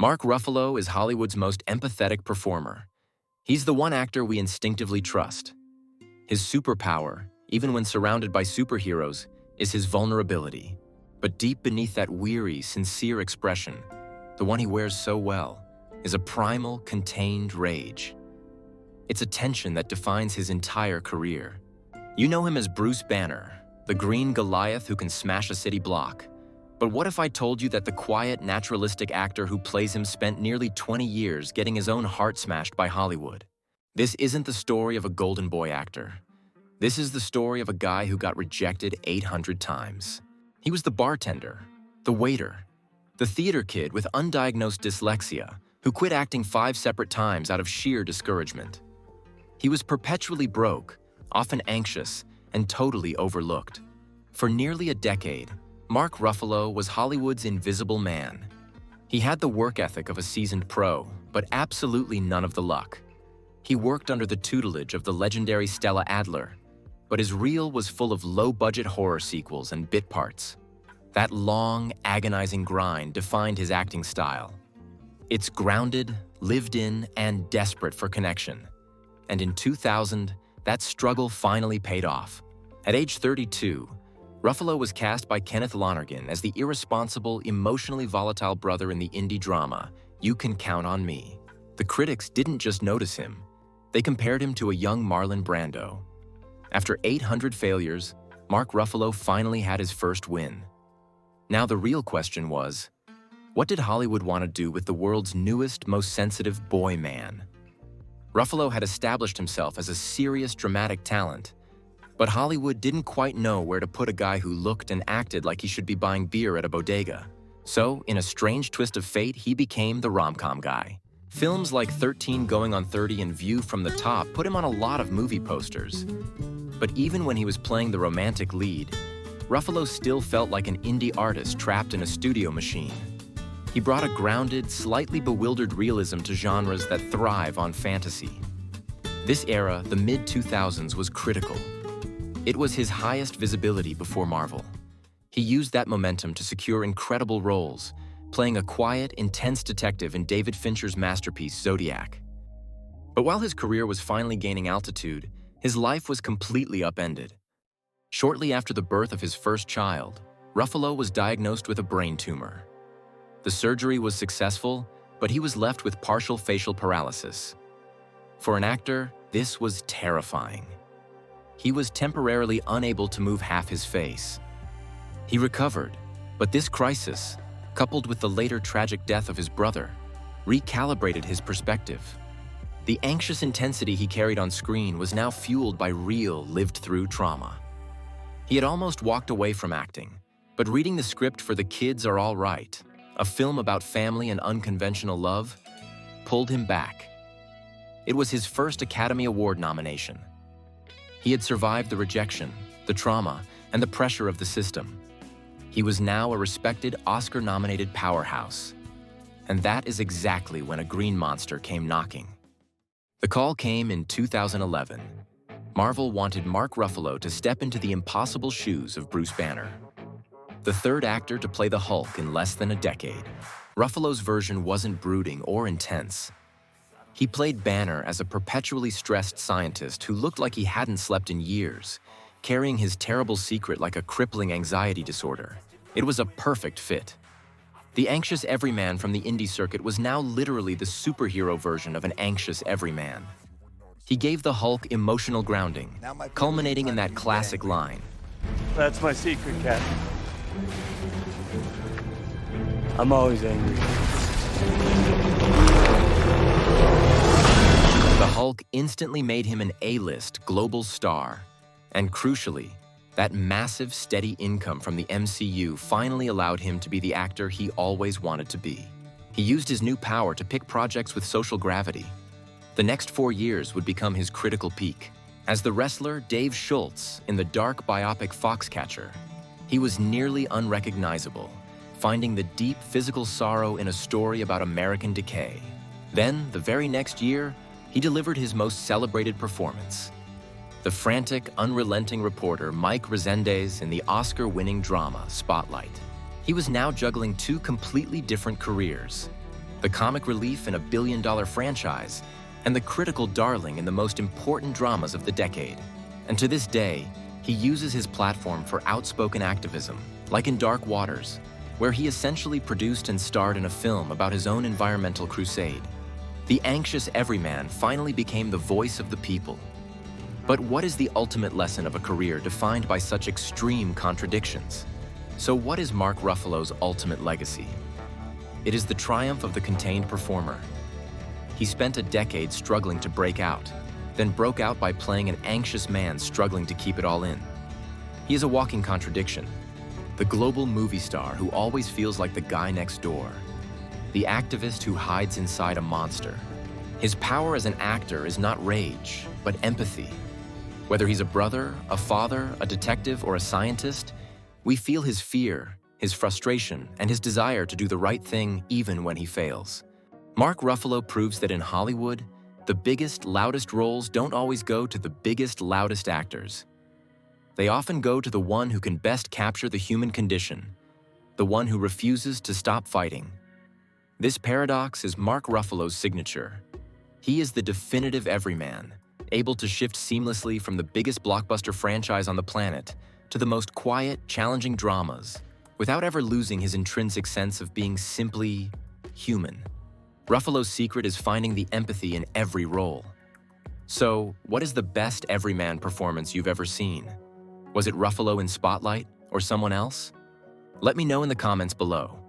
Mark Ruffalo is Hollywood's most empathetic performer. He's the one actor we instinctively trust. His superpower, even when surrounded by superheroes, is his vulnerability. But deep beneath that weary, sincere expression, the one he wears so well, is a primal, contained rage. It's a tension that defines his entire career. You know him as Bruce Banner, the green Goliath who can smash a city block. But what if I told you that the quiet, naturalistic actor who plays him spent nearly 20 years getting his own heart smashed by Hollywood? This isn't the story of a golden boy actor. This is the story of a guy who got rejected 800 times. He was the bartender, the waiter, the theater kid with undiagnosed dyslexia who quit acting 5 separate times out of sheer discouragement. He was perpetually broke, often anxious, and totally overlooked. For nearly a decade, Mark Ruffalo was Hollywood's invisible man. He had the work ethic of a seasoned pro, but absolutely none of the luck. He worked under the tutelage of the legendary Stella Adler, but his reel was full of low-budget horror sequels and bit parts. That long, agonizing grind defined his acting style. It's grounded, lived in, and desperate for connection. And in 2000, that struggle finally paid off. At age 32, Ruffalo was cast by Kenneth Lonergan as the irresponsible, emotionally volatile brother in the indie drama, You Can Count on Me. The critics didn't just notice him. They compared him to a young Marlon Brando. After 800 failures, Mark Ruffalo finally had his first win. Now the real question was, what did Hollywood want to do with the world's newest, most sensitive boy man? Ruffalo had established himself as a serious dramatic talent, but Hollywood didn't quite know where to put a guy who looked and acted like he should be buying beer at a bodega. So, in a strange twist of fate, he became the rom-com guy. Films like 13 Going on 30 and View from the Top put him on a lot of movie posters. But even when he was playing the romantic lead, Ruffalo still felt like an indie artist trapped in a studio machine. He brought a grounded, slightly bewildered realism to genres that thrive on fantasy. This era, the mid-2000s, was critical. It was his highest visibility before Marvel. He used that momentum to secure incredible roles, playing a quiet, intense detective in David Fincher's masterpiece, Zodiac. But while his career was finally gaining altitude, his life was completely upended. Shortly after the birth of his first child, Ruffalo was diagnosed with a brain tumor. The surgery was successful, but he was left with partial facial paralysis. For an actor, this was terrifying. He was temporarily unable to move half his face. He recovered, but this crisis, coupled with the later tragic death of his brother, recalibrated his perspective. The anxious intensity he carried on screen was now fueled by real, lived-through trauma. He had almost walked away from acting, but reading the script for The Kids Are All Right, a film about family and unconventional love, pulled him back. It was his first Academy Award nomination. He had survived the rejection, the trauma, and the pressure of the system. He was now a respected Oscar-nominated powerhouse. And that is exactly when a green monster came knocking. The call came in 2011. Marvel wanted Mark Ruffalo to step into the impossible shoes of Bruce Banner, the third actor to play the Hulk in less than a decade. Ruffalo's version wasn't brooding or intense. He played Banner as a perpetually stressed scientist who looked like he hadn't slept in years, carrying his terrible secret like a crippling anxiety disorder. It was a perfect fit. The anxious everyman from the indie circuit was now literally the superhero version of an anxious everyman. He gave the Hulk emotional grounding, culminating in that classic line. That's my secret, Captain. I'm always angry. The Hulk instantly made him an A-list global star. And crucially, that massive, steady income from the MCU finally allowed him to be the actor he always wanted to be. He used his new power to pick projects with social gravity. The next 4 years would become his critical peak. As the wrestler Dave Schultz in the dark biopic Foxcatcher, he was nearly unrecognizable, finding the deep physical sorrow in a story about American decay. Then, the very next year, he delivered his most celebrated performance. The frantic, unrelenting reporter Mike Resendez in the Oscar-winning drama Spotlight. He was now juggling 2 completely different careers. the comic relief in a billion-dollar franchise, and the critical darling in the most important dramas of the decade. And to this day, he uses his platform for outspoken activism, like in Dark Waters, where he essentially produced and starred in a film about his own environmental crusade. The anxious everyman finally became the voice of the people. But what is the ultimate lesson of a career defined by such extreme contradictions? So what is Mark Ruffalo's ultimate legacy? It is the triumph of the contained performer. He spent a decade struggling to break out, then broke out by playing an anxious man struggling to keep it all in. He is a walking contradiction. The global movie star who always feels like the guy next door. The activist who hides inside a monster. His power as an actor is not rage, but empathy. Whether he's a brother, a father, a detective, or a scientist, we feel his fear, his frustration, and his desire to do the right thing even when he fails. Mark Ruffalo proves that in Hollywood, the biggest, loudest roles don't always go to the biggest, loudest actors. They often go to the one who can best capture the human condition, the one who refuses to stop fighting. This paradox is Mark Ruffalo's signature. He is the definitive everyman, able to shift seamlessly from the biggest blockbuster franchise on the planet to the most quiet, challenging dramas, without ever losing his intrinsic sense of being simply human. Ruffalo's secret is finding the empathy in every role. So, what is the best everyman performance you've ever seen? Was it Ruffalo in Spotlight or someone else? Let me know in the comments below.